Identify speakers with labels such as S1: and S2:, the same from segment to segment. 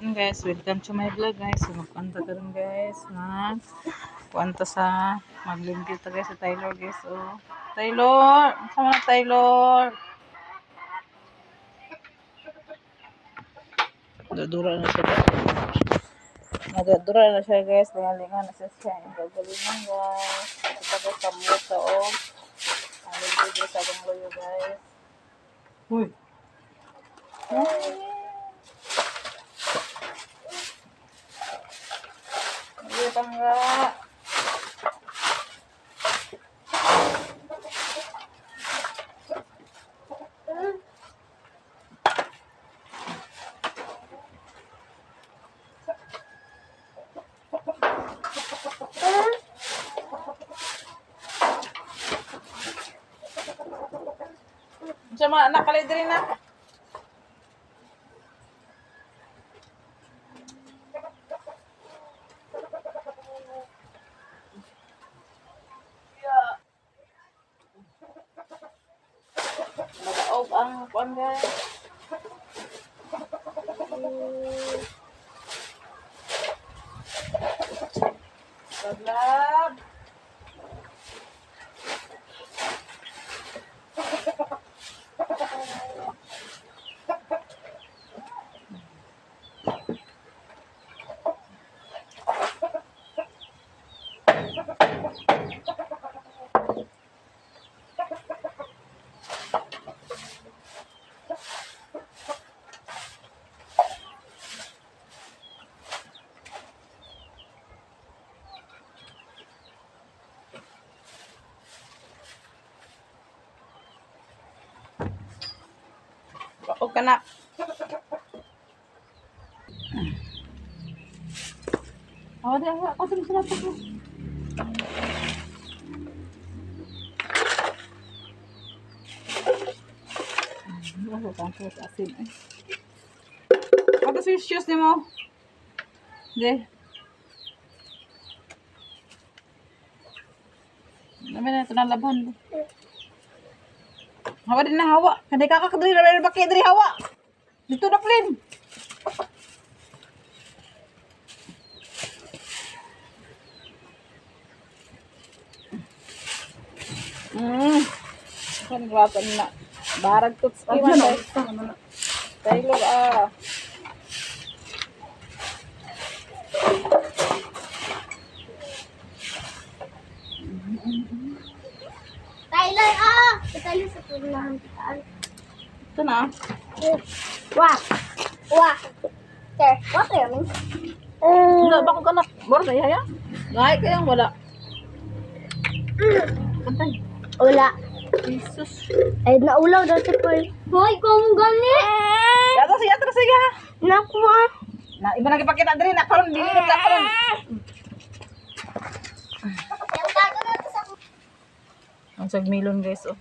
S1: karon guys, welcome to my vlog guys. So magkwanta karon guys, kwanta sa maglimpyo ta guys sa Taylor guys. Oh, Taylor, sama na Taylor. Dudura na siya guys. Nadudura na siya guys, lingalingan na siya gagalingan guys. Ito guys sa muta oh. Ano dito sa abang loyo guys. Uy. Ay, tangga. Sama anak kali diri na. Mag-off ang kuan guys. Sablab. Bako ka na. Oh, di ako sulat ko. Ano ba ang asin eh? Ano si shoes ni mo? Di. Dami na ito na laban. Hawa din na hawa. Hindi kakakadali na rin bakit diri hawa. Dito na plin. Kan gwapan na. Barag tuts iwan guys. Taylor ah.
S2: Taylor ah. Taylor sa tulang taan.
S1: Ito na.
S2: Wah. Wah. Sir, what are you?
S1: Wala ba ko ka na? Bora tayo ya? Ngay kayang wala. Pantay.
S2: Wala.
S1: Jesus.
S2: Ay, naulaw daw si Paul. Hoy, kung gani.
S1: Yato siya, atras siya.
S2: Naku ah.
S1: Na, iba na kipakita diri na karon dili na karon.
S2: Yung bago na to sa
S1: Ang sagmilon guys oh.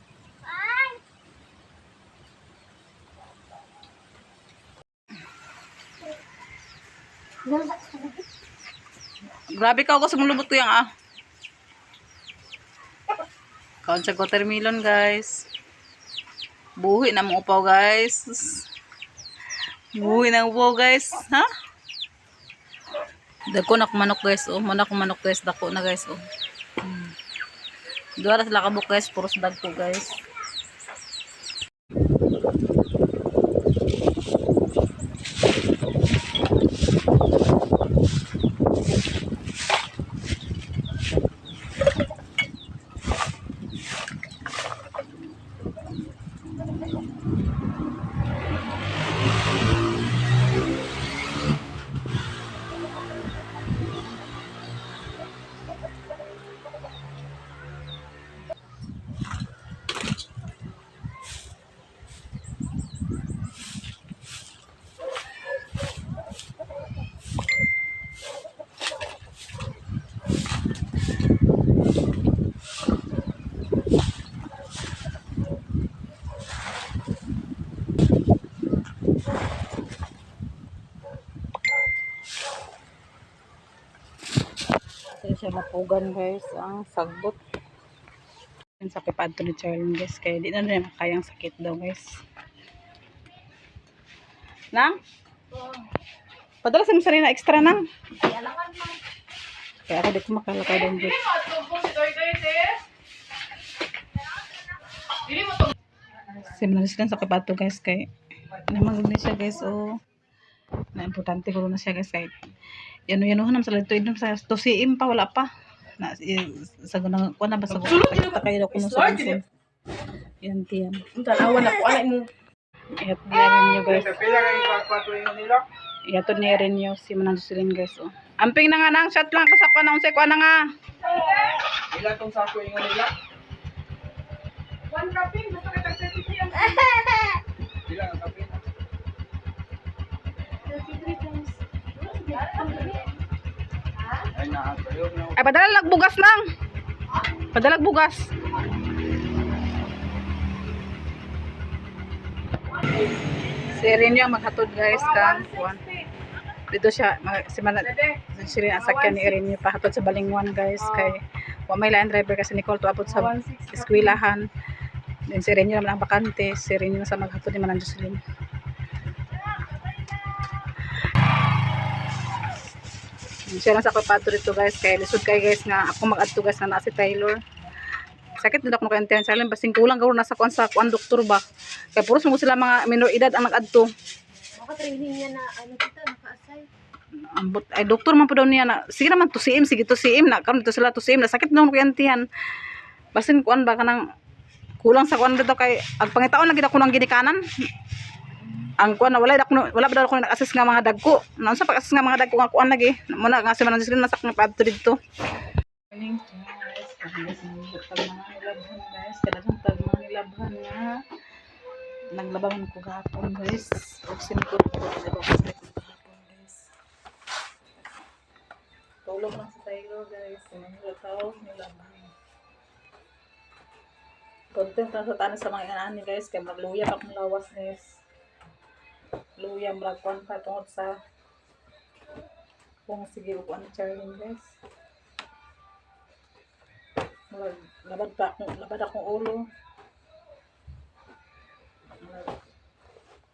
S1: Grabe ka ako sa mulubot ko yang ah. Kaon sa watermelon guys. Buhi na mo upaw guys. Buhi na upaw guys. Ha? Dako na manok guys oh. Manok guys. Dako na guys oh. Dua sila kabuk guys. Puros dagko guys. siya mapugan guys ang sagbot yung sakit pa ito ni Charlene guys kaya di na rin makayang sakit daw guys nang Padala sa sarili na extra nang.
S2: Ay, alangan mo.
S1: Kaya ako di ko makalakay doon dito. Simulan sila sa kapato guys kay namang ni siya guys o na importante ko na siya guys kay yanuhan naman sa lito idom sa tusiim pa wala pa na sa gunang ko na basta ko kayo ko sa sunsun yan tiyan
S2: Tanawan ako, anak mo.
S1: iyat niya rin nyo guys iyatod niya rin nyo si Mananjusilin guys o amping na nga nang shot lang kasakwa na unsay ko na nga
S3: Ilan tong sako yung nila?
S2: One cupping, basta ka tag-33 ang
S3: Ilan ang kape?
S2: 33 times.
S3: Ay, nakakayo na.
S1: ay padala nagbugas lang padala bugas si Erin yung maghatod guys kang kuwan dito siya si Mananjusilin ang sakyan ni Erin yung pahatod sa Balingwan guys kay wa may lain driver kasi Nicole tuapod sa eskwilahan then si Erin yung naman ang bakante si Erin yung sa maghatod ni Mananjusilin siya lang sa kapato dito guys kaya lisod kay guys nga ako mag-adto guys nga na si Taylor sakit din ako nakaintihan sa alam basing kulang gawin nasa kuan doktor ba kaya puros mo sila mga minor edad ang nag-adto
S2: Maka-training niya na, ano kita, naka-assign.
S1: ambot ay doktor man po daw niya na sige naman tusiim sige tusiim na karon dito sila tusiim na sakit daw nakaintihan basin kuan ba kanang kulang sa kuan dito kay ang pangitaon lagi ako nang ginikanan ang kuan na wala ba daw ako nag-assess nga mga dagko nang sa pag-assess nga mga dagko nga kuan lagi muna nga si Mananjusilin nasak na padto dito morning guys mga nilabhan guys kailangan tag mga nilabhan nga naglabawan ko gahapon guys og sinikot ko gahapon guys tulog lang sa Taylor guys mga tao nilabhan content na sa tanan sa mga inaan guys kay magluya pa akong lawas guys luya mragkuan pa tungod sa kung sige upuan ni Charlene guys labad akong ulo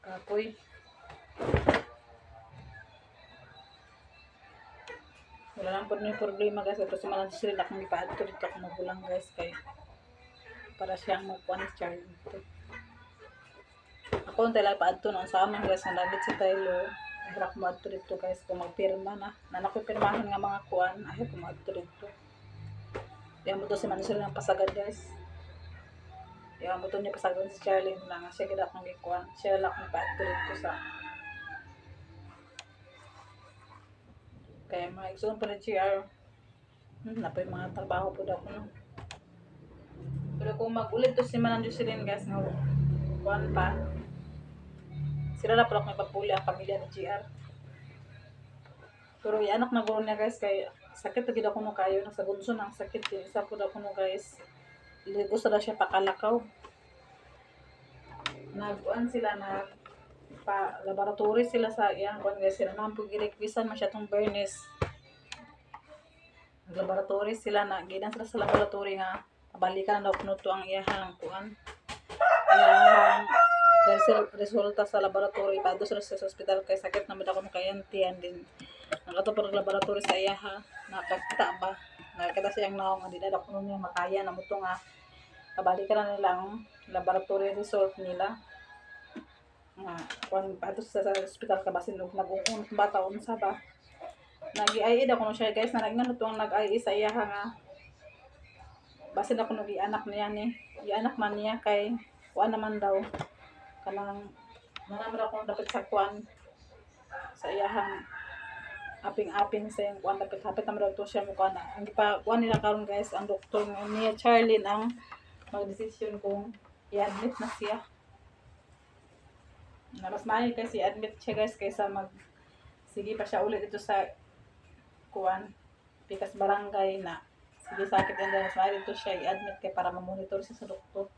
S1: kapoy wala lang po na yung problema guys ito si Mananjusilin akong ipaadto dito ako magulang guys kay para siyang magpuan ni Charlene ako ang tala paadto noon sa amin guys ang lagit si Taylor hirap mo adto dito guys kung magpirma na nakoy pirmahan nga mga kuan ayaw kung adto dito yan mo to si Mananjusilin ang pasagad guys yan mo to niya pasagad si Charlene lang siya gila akong gikuan siya lang akong paadto dito sa kaya mga igsoon pa rin GR napay mga trabaho po daw ko no pero kung mag-ulit to si Mananjusilin guys nga kuan pa sila na pala kung ipagpuli ang pamilya ni GR. Pero yung anak na guro niya guys, kay sakit na gina ko no kayo. Nasa gunso ng sakit. Isa po daw ko no guys. Gusto na siya pakalakaw. Nagkuan sila na laboratory sila sa iyang kuan guys. Sila naman po girekwisan masyadong Bernes. Nag-laboratory sila na. Ginan sila sa laboratory nga. Balikan na daw kuno to ang iyahang kuan. Resulta sa laboratory pa doon sa hospital kay sakit naman ako makayantian din nakato por laboratory sa iya ha nakakita ba nakakita siyang naong nga di na ako niya makaya na mo to nga kabalikan na nilang laboratory result nila nga kung pa sa hospital ka basin og nag-uun bata unsa ba nag-IE ako no siya guys na nagnan to ang nag-IE sa iya nga basin ako no gi-anak niya ni gi-anak man niya kay kuan naman daw kanang naman ako dapat sa kuan sa iyahang aping-aping sa yung kuan dapat hapit naman daw to siya mo kuan ang kuan nila karon guys ang doktor niya Charlene ang magdesisyon kung i-admit na siya na mas maayo kasi admit siya guys kaysa sige pa siya ulit dito sa kuan pikas barangay na sige sakit and then mas maayo dito siya i-admit kay para ma-monitor siya sa doktor.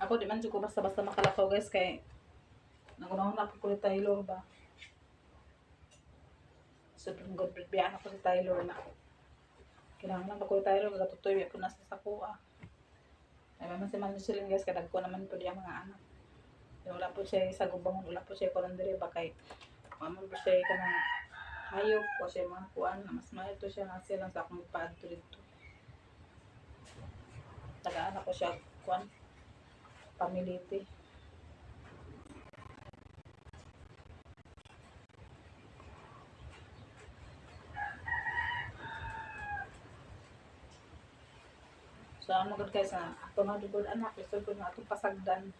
S1: Ako di man ko basta-basta makalakaw guys kay nagunahon na ako kay Taylor ba. So good biyan ako si Taylor na. Kailangan lang ako kay Taylor magatutoy ko na sa kuha. Ay mama si Ma'am Jocelyn guys, kadagko naman po diya mga anak. Wala po siya sa gubangon, wala po siya kurandiri ba kay mama po siya kanang hayop po siya mga kuan, mas mahal to siya nga silang sa akong paadto dito. Taga-anak ko siya kuan, pamiliti. So ano gud guys na ato na dugod anak, gusto ko na atong pasagdan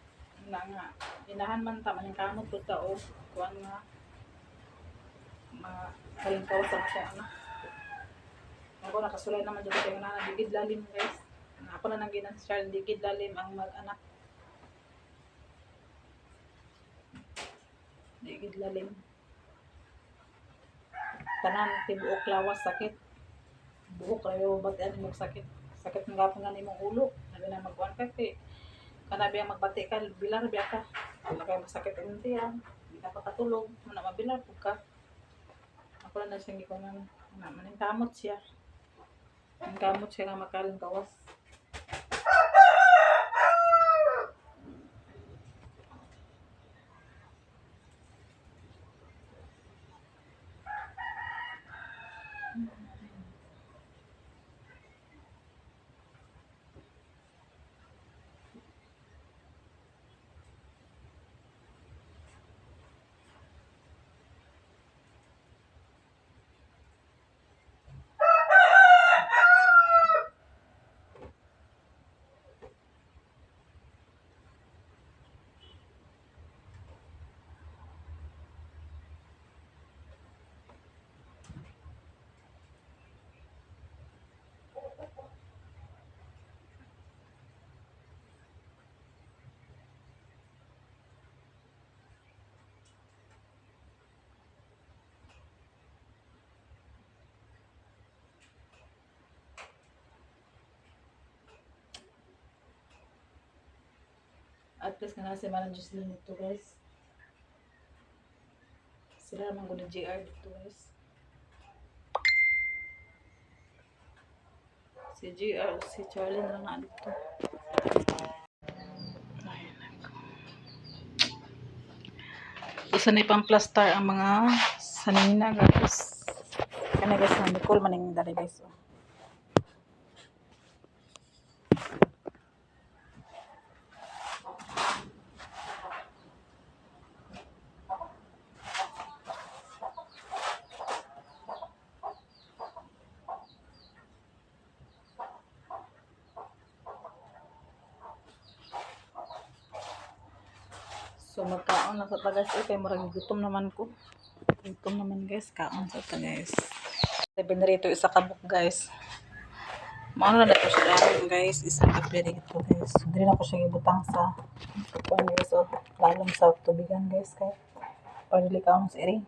S1: na nga inahan man ta man kamot pud ta o kuan nga makalingkaw sa siya anak. Ako nakasulay naman dito kay nana digid lalim guys. Ako na nang ginan sa digid lalim ang mag-anak. Digid lalim. Tanan tibuok lawas sakit. Buhok kayo batian mo sakit. Sakit ng gapon nga nimong ulo. Sabi na magkuhan ka kay kana biya magbati ka bilar biya ka. Wala kay masakit ang tiyan. Hindi ka pa katulog. Muna mabilar pug ka. Ako lang na siyang gikunan. Maning kamot siya. Ang kamot siya nga makaling kawas. At least nga nasa Manang Jocelyn dito guys. Sila naman ko na GR dito guys. Si GR, si Charlie na lang dito. Isa na ipang-plaster ang mga sanina guys. Kana guys na Nicole maning dali guys. So magkaon na sa tagas kay murag gutom naman ko. Gutom naman guys, kaon sa tagas. Sabi na rito isa kabuk guys. Maano na ko siya dahil guys, isang kape rito guys. Hindi na ko siya ibutang sa kuan guys, so lalong sa tubigan guys kay pagdili kaon sa iri.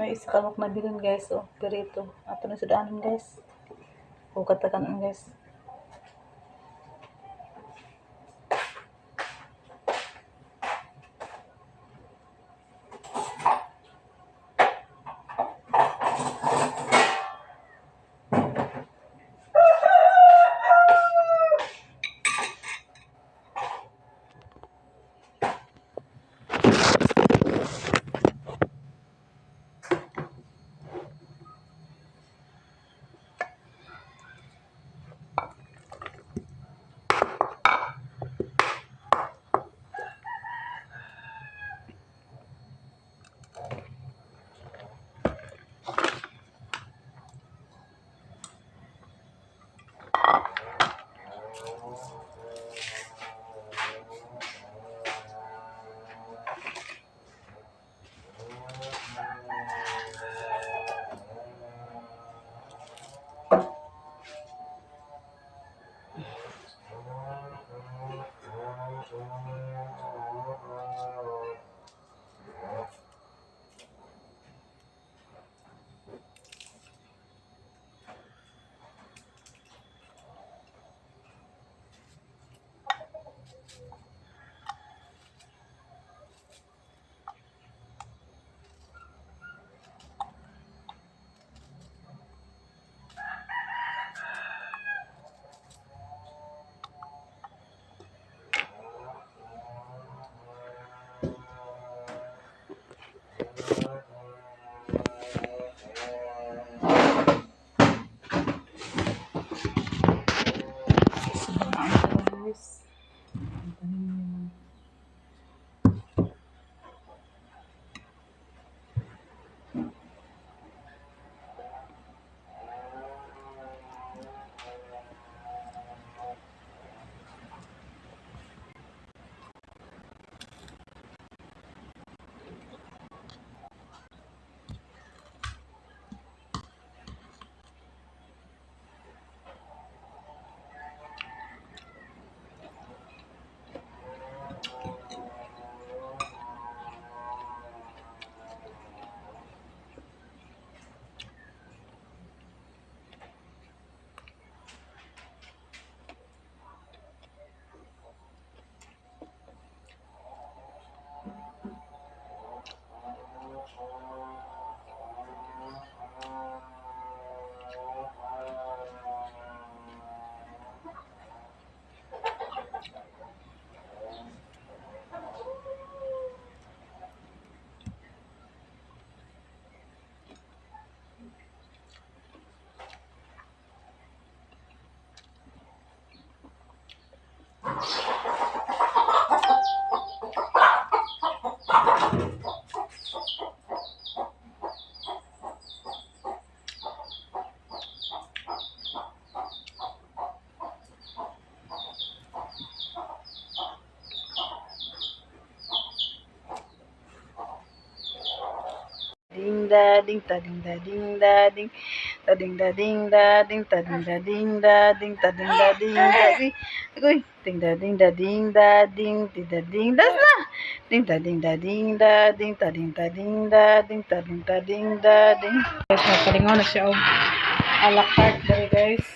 S1: May isa kabuk na bilin guys, oh, perito. Ato na sudanan guys. O katakan guys. da ding ta ding da ding da ding ta ding da ding da ding ta ding da ding da ding ta ding da ding da ding uy ding da ding da ding da ding di da ding das na ding da ding da ding da ding ta ding da ding da ding ta ding da ding da ding guys nagpalingaw na siya og a la carte dere guys.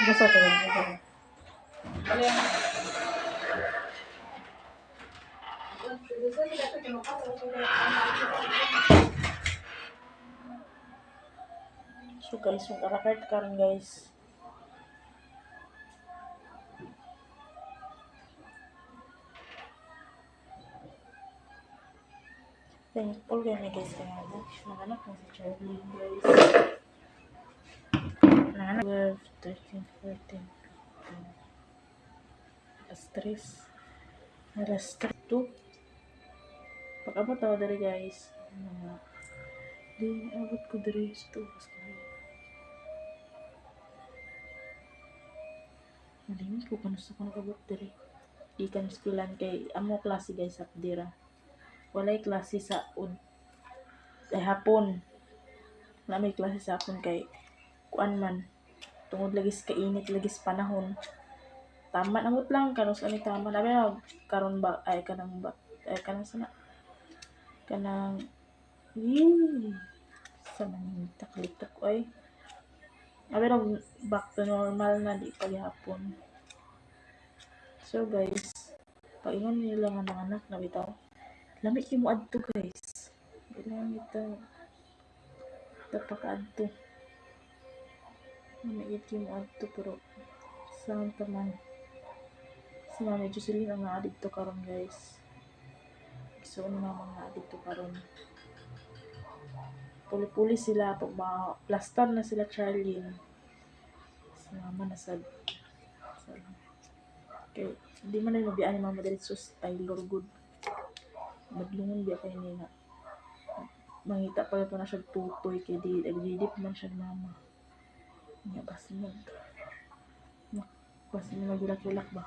S1: Basta ko lang. So guys, mag-alakart karon guys. Thankful kami guys kaya nakanak na si Charlie guys. Nakanak 12, 13, 14, 15. Alas 3. Alas 3 to. Pag-abot ako dari guys. Di abot ko dari ito. Malimit ko kanusta ko nakabot dari. Ikan skwilan kay amo klase guys sa dira. Walay klase sa hapon. Wala may klase sa hapon kay kuan man. Tungod lagi sa kainit lagi sa panahon. Tama namot lang karon sa ni tama na karon ba ay kanang sana. Kanang sa man taklitok ay. Pero back to normal na di paghapon. So guys, paingon nila nga mga anak na bitaw. Lamig yung adto guys. Bilang ito. Tapakaadto. Lamig yung adto pero saan taman. Si Mami Jocelyn ang nga dito karon guys. So ano mga dito karon. Puli-puli sila pag ma-plaster na sila Charlene. Si Mama na sad. Okay, hindi man na mabiyaan ni Mama diretso sa Taylor good. Madlungon biya kay nina. Mangita pa ito na siya tutoy kay di agdidip man siya Mama. Nga basi magulak-ulak ba.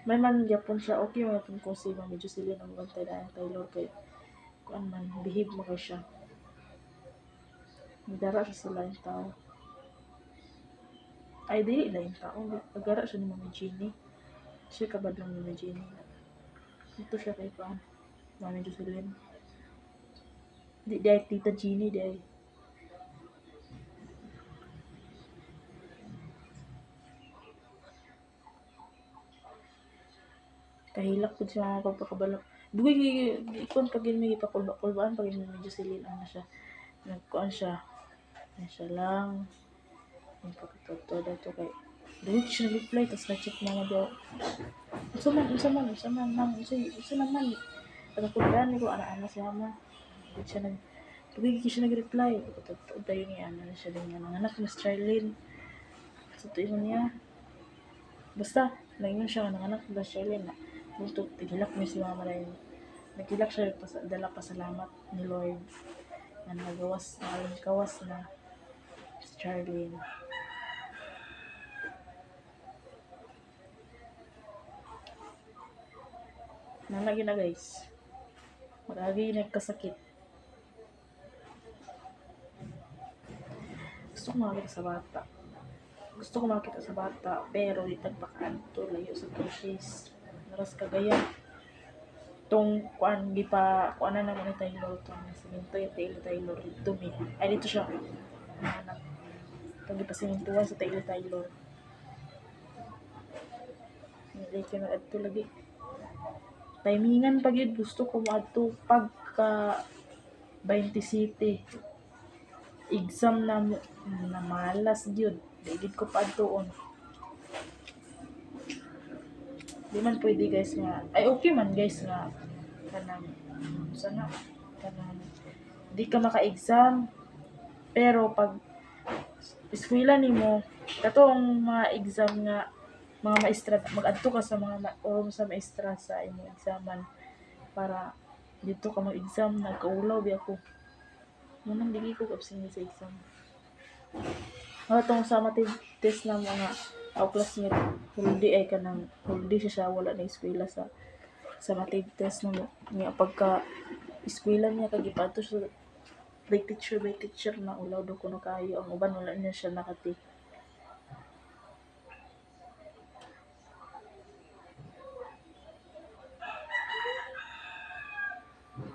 S1: May man gyapon siya okay man kung si Mama Jocelyn ang bantay na Taylor kay kuan man behave mo kay siya. Nagdara siya sa lain tao. Ay di lain tao. Nagdara siya ni Mama Jeannie. Siya kabadlang ni Mama Jeannie. Ito siya kay kuan Mama Jocelyn. Di ay Tita Jeannie di ay. Kahilak po siya mga pagpakabalak. Dugoy, ikon pag yun may ipakulbaan pag yun may Jocelyn, ano siya. Nagkuan siya. Yan siya lang. Yung pagkatoto dato kay. Dugoy siya nag-reply, tapos na-check mga daw. Isa naman. Pagkakulbaan ko, ana-ana siya ma. Dugoy siya nag-reply. Pagkatoto tayo niya, ano siya din yan. Ang anak, Miss Charlene. So, ito yun niya. Basta, naingon siya ng anak, Miss Charlene na. Buntot, tigilak mo si Mama na yun. Nagilak siya, dala pasalamat ni Lord na nagawas na si Charlene. Nalagi na guys. Maragi nagkasakit. Gusto ko makita sa bata. Pero itagpakaan layo sa Turkish. Naras kagaya tong kuan di pa kuan na naman ni Taylor tong siminto yung Taylor dito mi ay dito siya anak tong di pa simintuan sa Taylor hindi ko na adto lagi timingan pag yun gusto ko maadto pagka 20 city exam na malas yun digid ko pa adtoon. Di man pwede guys nga, ay okay man guys nga, kanang di ka maka-exam, pero pag eskwela nimo, katong mga exam nga, mga maestra, mag-adto ka sa sa maestra sa imong examan, para dito ka mag-exam, nagkaulaw di ako. Munang digi ko kapsingin sa exam. Tong sa test na mga classmate, holiday ay kanang holiday siya wala na eskwela sa sa matig test na mo. Nga pagka eskwela niya kagipato sa by teacher na ulaw do kuno kayo ang uban wala niya siya nakatik.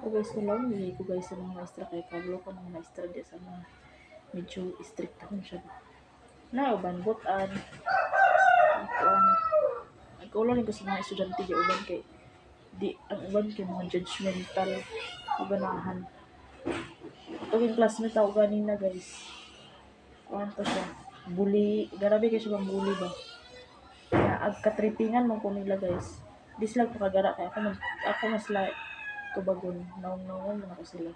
S1: O guys, kung lang hindi ko guys sa mga maestra kay kablo ko ng maestra di sa mga medyo strict ako siya. Na uban butan. Ikaw lang ko sa mga estudyante di uban kay di ang uban kay mga judgmental uganahan. Ito yung classmate ako ganina guys. Kuwan to siya. Bully. Grabe kayo siya bang bully ba? Kaya agkatripingan mo ko nila guys. Di sila pakagara kaya ako mas like tubagon. Naong-naong mo ako sila.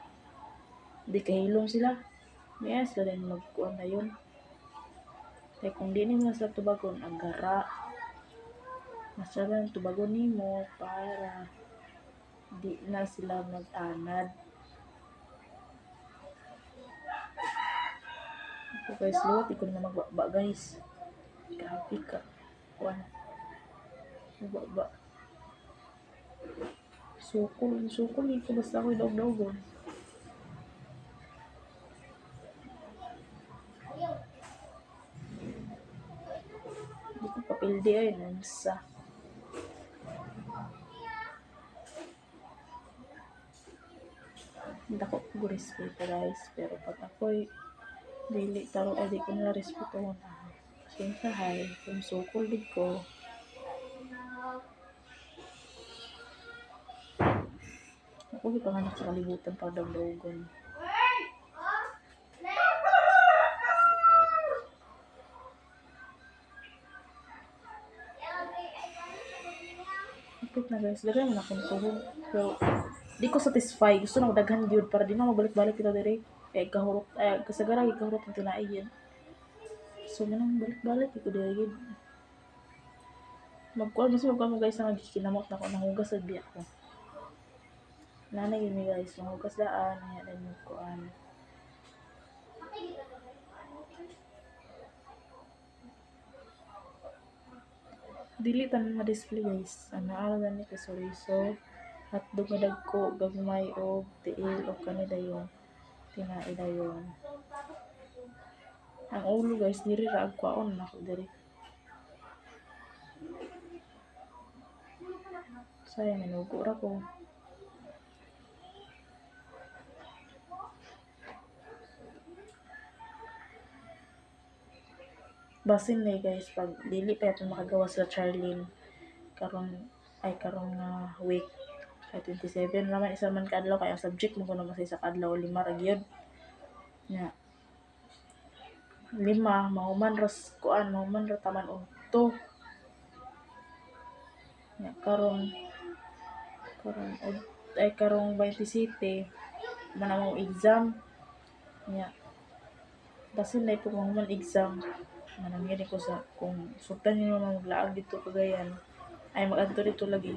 S1: Di kahilom sila. Yes, sila din magkuhan na yun. Kaya kung di nila sa tubagon, ang gara. Mas lang tubagon nimo para di na sila mag-anad. So guys, luwat ikaw na magbaba guys. Grabe ka. Kuhan. Magbaba. Sukol ito basta ako daog-daogon. Hindi ko papildi ay nansa. Hindi ako respeto guys. Pero pag ako'y dili taro ay di ko nila respeto na. Siyempre hay, kung sukol din ko. Ako di pa nga sa kalibutan para daog-daogon. Kapit na guys, daghan man akong tuhog. Pero di ko satisfy. Gusto na daghan gyud para di na mabalik-balik kita dire. Kaya kahurot, kasagara kahurot ng tinai yan. So manang balik-balik ko dire gyud. Magkuhan mo guys na magkikinamot na ko nanghugas sa biyak ko. Nanay yun guys, manghugas daan, ayan din magkuhan. Dili tanan ma-display guys. Ang naaralan ni kasoriso, hotdog na dagko, gagmay o tiil o kanidayon. Tinaidayon. Ang ulo guys, diri ra agkwaon na ako diri. Sayang, nanugo ra ko. Basin na guys, pag dili pa ito makagawa sila Charlene karong week kay 27 naman isa man kadlaw kay ang subject mo kuno mas isa kadlaw 5 ra gyud nya 5 mahuman ra taman og 2 nya karong 27 man ang exam nya basin na po mahuman exam manangyan ko sa kung sultan nyo maglaag dito Cagayan ay mag-adto dito lagi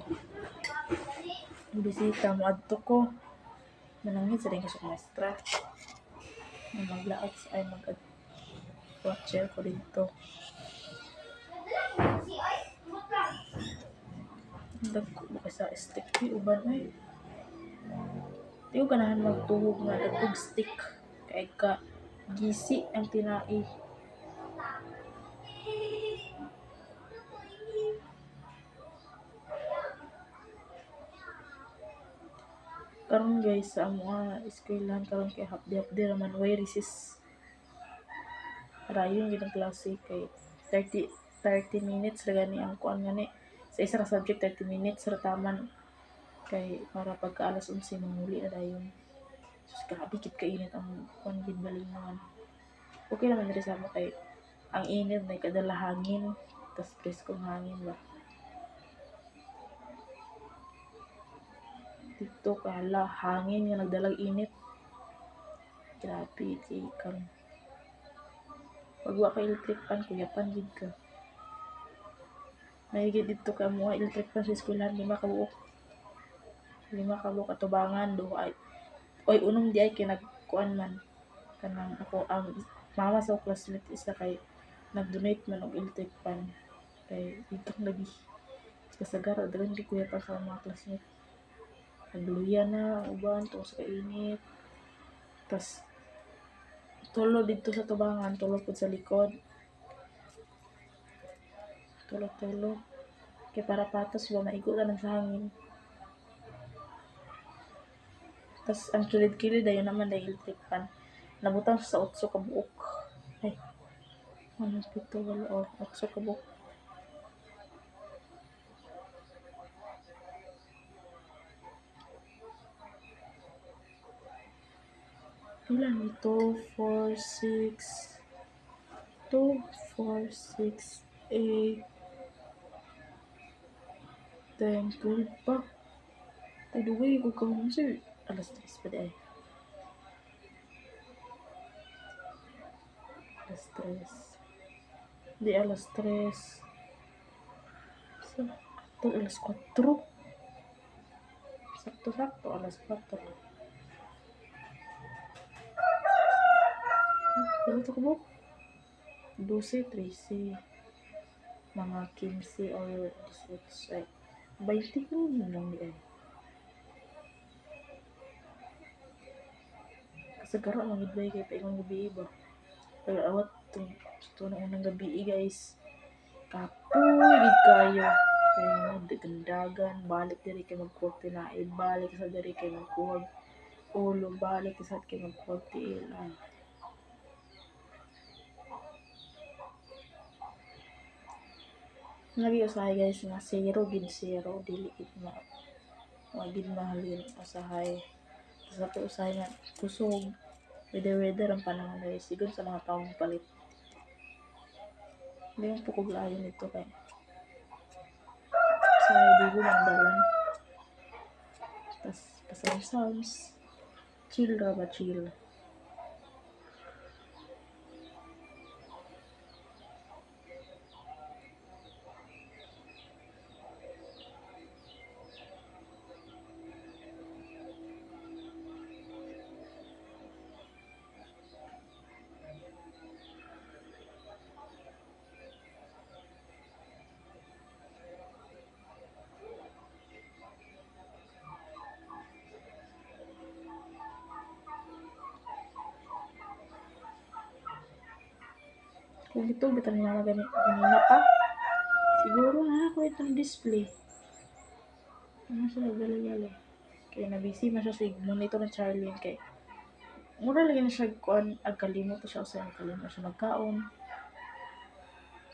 S1: bisita mo adto ko manangyan sa rin ko sa maestra maglaag ay mag-watcher ko dito dagko mo sa stick uban ay di ko ganahan magtuhog nga dagkog stick kay ka gisi ang tinai. Karon guys sa mga eskwelahan karon kay hapdi raman way recess rayon gid ang klase kay 30 minutes ra gani ang kuan gani sa isa ra subject 30 minutes ra taman kay para pagka alas 11 manguli na dayon. Sus grabe kit kainit ang kuan gid balingon. Okay naman diri sa mo kay ang init may kadala hangin tas preskong hangin ba. Dito kala hangin nga nagdalag init. Grabe kay karon. Pag wa ka electric fan kuyapan gid ka. May gid dito ka mo electric fan sa eskwelahan 5 ka buok. 5 ka buok atubangan do ay oy unom di ay kinagkuan man kanang ako ang mama sa classmate isa kay nag-donate man og electric fan kay dito lagi Kasagara, dagan di kuya pa sa mga classmate. Nagluya na, uban, to sa kainit. Tas, tulo dito sa tubangan, tulo po sa likod. Tulo. Kaya para patas ba, maigo ka ng sa hangin. Tas, ang kilid-kilid, ayun naman, dahil electric fan. Nabutang sa 8 ka buok. Ay, 1, 7, 8 ka buok. Ilan ito? 4, 6, 2, 4, 6, 8, 10, 12 pa. Taduway ko kung sir. Alas 3 pa di ay. Alas 3. Di alas 3. Sakto alas 4. Sakto alas 4. Pero ito ko ba? 12, 13. Mga 15 or 18. Ay, 20 ko lang di ay. Kasagara ang midway kay paingon gabi ba. Pero awat ito na unang gabi guys. Kapoy gid kayo. Kaya gandagan, balik diri kay magkuha tinaid, balik sa diri kay magkuha ulo, balik sa kay magkuha tiil. Ay. Lagi usahay guys nga zero dili gid na wagid mahalin usahay. Sa to usahay nga kusog weather ang panahon guys sigon sa mga taong palit. Hindi mo po kuglayon ito kay sa digo ang dalan. Tas pasawsams chill ra ba chill. Kung ito, bitan nila ganina pa. Siguro na ako itong display. Ano siya gali-gali. Kaya na-busy man siya sa monitor ng Charlie. Kaya mura lagi na siya kuan agkalimot siya sa agkalimot siya magkaon.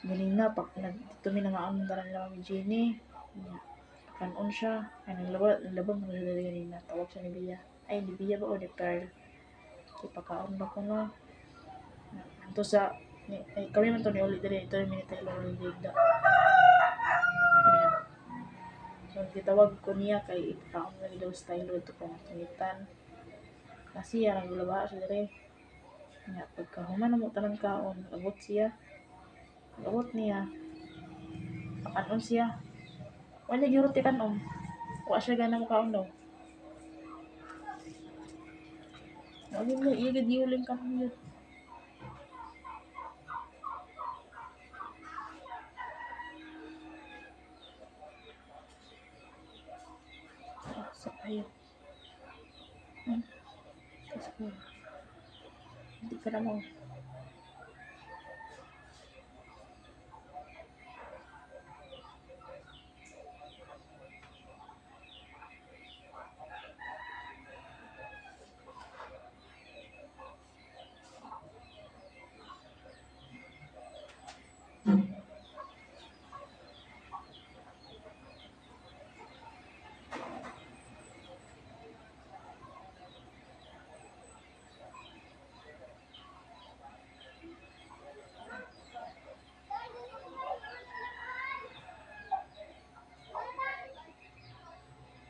S1: Ganina, pag dito mi nangaon ng tanan nila ni Jenny. Kanon siya. Ay, naglabag mo siya dali ganina. Tawag siya ni Bia. Ay, ni Bia ba o ni Pearl? Ipakaon ba ko no? Ito sa kami man to ni ulit diri ito yung minita ilong ng digda. So gitawag ko niya kay ipakaon na daw style ito pang tunitan. Kasi yan ang gulaba siya diri. Nga pagkahuman na mo tanang kaon, abot siya. Abot niya. Pakanon siya. Wala gyud ti kanon. Wa siya gana mo kaon daw. Wala mo igid yuling kanon yun. Sa ayo. Kasi hindi ka na mo.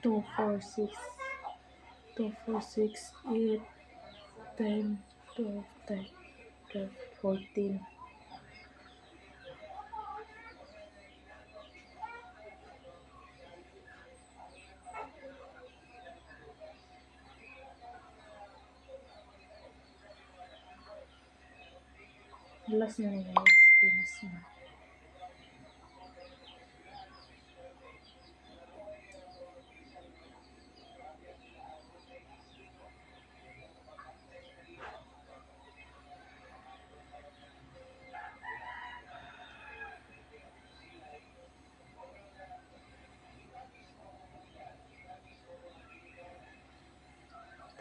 S1: Two, 4, 6, 2, 4, 6, 8, 10, 12, 13, 14. Last na guys. Last na.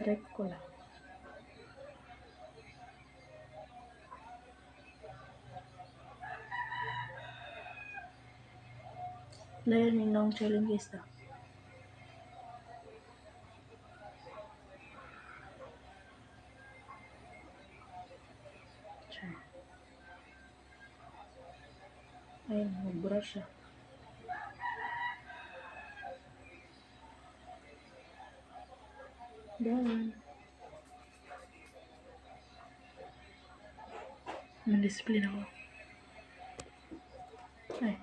S1: Trip ko lang. Dahil ninong challenge na. Ayun, mag-brush siya. Done. Mag-display na ako. Ay.